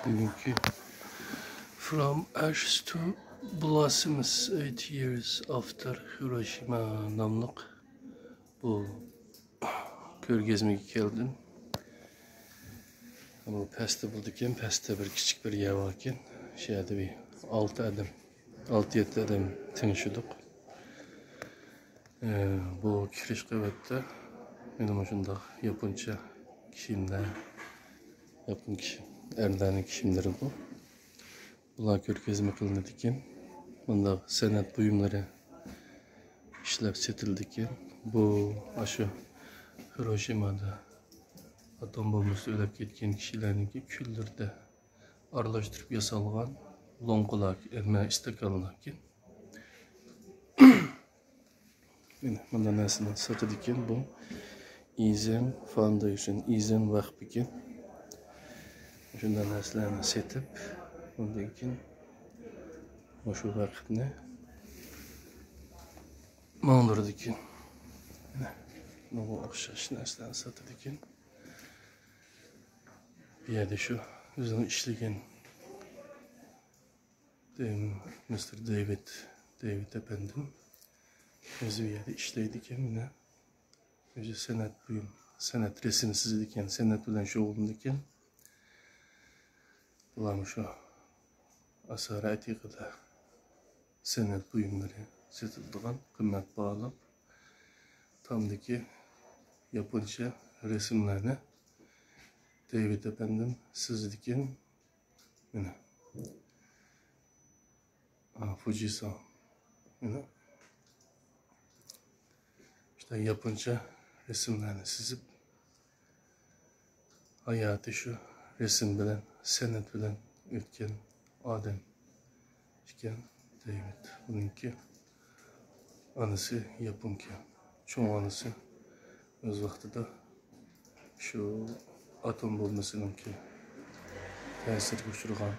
Bugünkü From Ashes to Blossoms 8 Years After Hiroshima namlıq bu görgezmeye geldim. Ama pəstə buldukən, pəstə bir küçük bir yer varken şeyde bir 6-7 adam tanışıyorduk. Bu kiriş qevetdə benim şunda Japonca kişimler, Japon kişi, erlerinin kişimleri bu. Bunlar görgezme kılınırken, bunda sanat buyumları işlep setildikken, bu aşı Hiroşima'da atom bombası ölüp ketken kişilerin küllerde aralaştırıp yasalgan lonqulak elme istakanlarken bunda nesini satılırken bu İzem Foundation, İzem Vakfı'ken şundan neslerini setip ondan keyin şu vakfni mağdurdikken bu okşaş neslerini satılırken bir yerde şu özünü işlegen Mr. David efendim özü bir yerde işleydikken yine özü sanat buyum, sanat resim sizidikken, sanat bilen şu olundikken bularım şu asara atiqada sanat buyumları satıldıgan kıymet bağlap tamdaki Japonca resimlerini David efendim sizidikken yine Fujisan yine işte Japonca resimlerini sizip hayatı şu resim bilen, sanat bilen ötken adam iken David. Bununki anısı Japonca. Çoğu anısı öz vaxtıda şu atom bombasınınki tesir uçurgan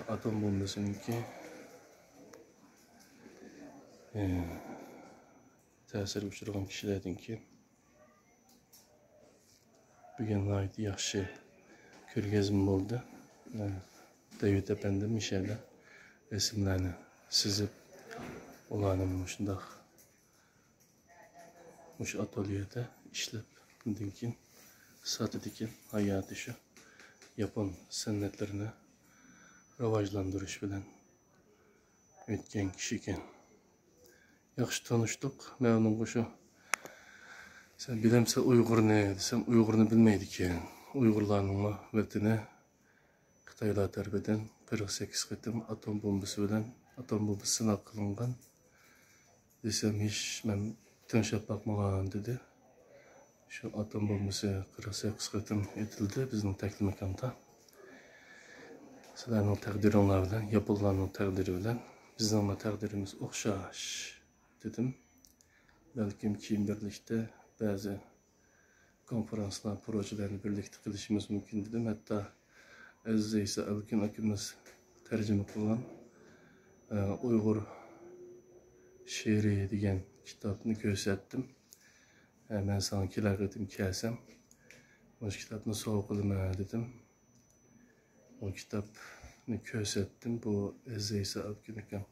atom bombasınınki tesir uçurgan kişilerdinki bugün ait yaxşı görgezme oldu. David efendim Michel'de resimlerini sizip olanın şundaq muş atölyede işlep bundan keyin satıdikken hayatı şu Japon sanatlarını rivajlandırış bilen ötken kişiken yaxşı tanıştık. Ben onun şu sen bilemse Uygur ne desem Uygur'unu bilmeydikken Uygurlarının vatini Xitaylar tarafından 48 qitim atom bombası bilen atom bombası sınav kılıngan desem hiç ben tanışıp bakmagan dedi. Şu atom bombası 48 qitim etildi bizning taklimakanda. Sizlerinin takdirinler bilen, yapılanın takdiri bilen bizning takdirimiz okşaş dedim. Belki kim birlikte bazı konferanslar, projelerini birlikte kılışımız mümkün dedim. Hatta Aziz İsa Alkin akımız tercüme kılan Uygur şiiri degan kitapını gösterdim. Ben sana kilagetim kelsem o kitabını soğuk kılma dedim. O kitabını gösterdim. Bu Aziz İsa Alkin akım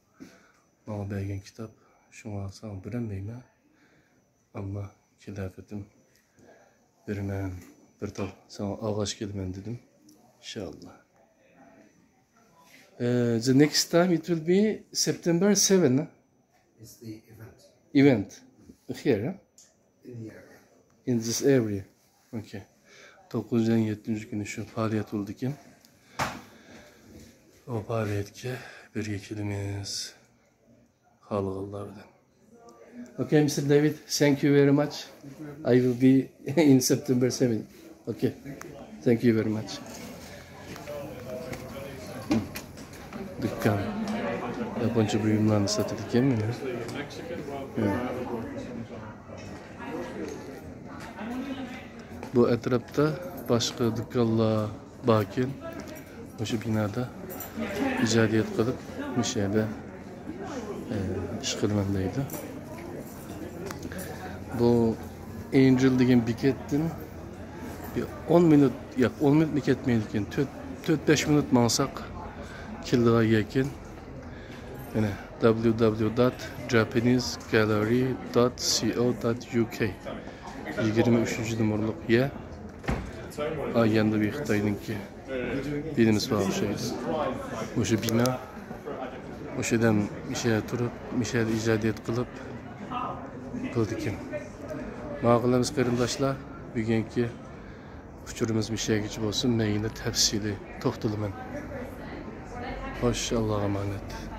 bana bergen kitap. Şuna sana bilemeyim ama kilagetim birmen bir tal sana ağaç gelmen dedim. İnşallah. The next time it will be September 7. It's the event. Event here, huh? In the area. In this area. Okay. 9'dan 7. günü şu faaliyet oldukken o faaliyetke bir yekilimiz halgıllar bilen. Okay, Mr. David, thank you very much. I will be in September 7. Okay. Thank you very much. Dükkan. Japonca buyumlarını satılırken mi? Bu etrafta başka dükkanlar bakin. Şu binada icadiyet kılıp Michel'de iş kılmandaydı. Bu Angel degan bekatdan Bir 10 minut, yok 10 minut ketmeydikin. 4-5 minut mansak kildiga yekin. Yani www.japanesegallery.co.uk 23. numaralık ye. Ayanda bir Xitay'nınki birimiz var şeydi. O şu bina. O şeyden bir şey turup, bir şey icadiyet kılıp kıldık. Mağazalarımız karındaşlar, bugünkü uçurumuz bir şey geçip olsun, meyine tepsili, toxtulumen. Hoş, Allah'a emanet.